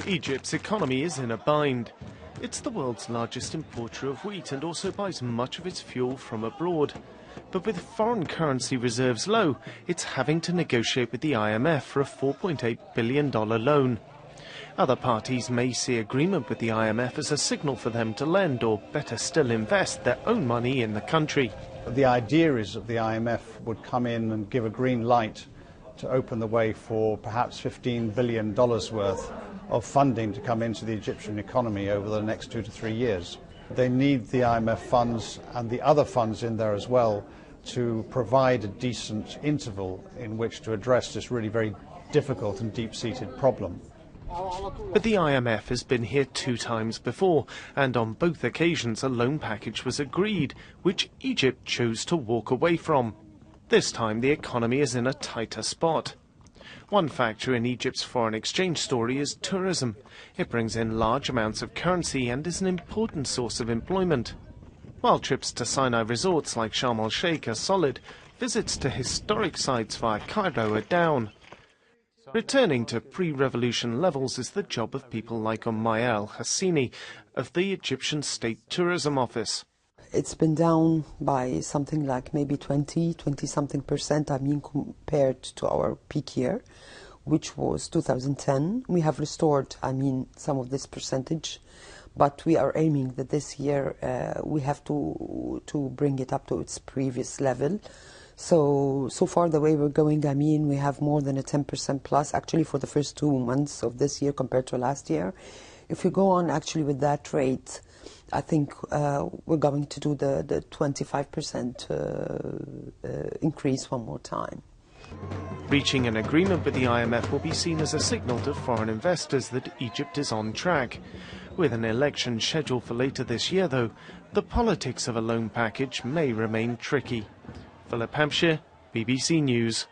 Egypt's economy is in a bind. It's the world's largest importer of wheat and also buys much of its fuel from abroad. But with foreign currency reserves low, it's having to negotiate with the IMF for a $4.8 billion loan. Other parties may see agreement with the IMF as a signal for them to lend, or better still invest, their own money in the country. The idea is that the IMF would come in and give a green light to open the way for perhaps $15 billion worth of funding to come into the Egyptian economy over the next 2 to 3 years. They need the IMF funds and the other funds in there as well to provide a decent interval in which to address this really very difficult and deep-seated problem. But the IMF has been here 2 times before, and on both occasions a loan package was agreed, which Egypt chose to walk away from. This time the economy is in a tighter spot. One factor in Egypt's foreign exchange story is tourism. It brings in large amounts of currency and is an important source of employment. While trips to Sinai resorts like Sharm el-Sheikh are solid, visits to historic sites via Cairo are down. Returning to pre-revolution levels is the job of people like Umayya al-Hassini of the Egyptian State Tourism Office. It's been down by something like maybe 20-something%, compared to our peak year, which was 2010. We have restored, some of this percentage, but we are aiming that this year we have to bring it up to its previous level. So far the way we're going, we have more than a 10% plus actually for the first 2 months of this year compared to last year. If we go on actually with that rate, I think we're going to do the 25% increase one more time. Reaching an agreement with the IMF will be seen as a signal to foreign investors that Egypt is on track. With an election scheduled for later this year, though, the politics of a loan package may remain tricky. Philip Hampshire, BBC News.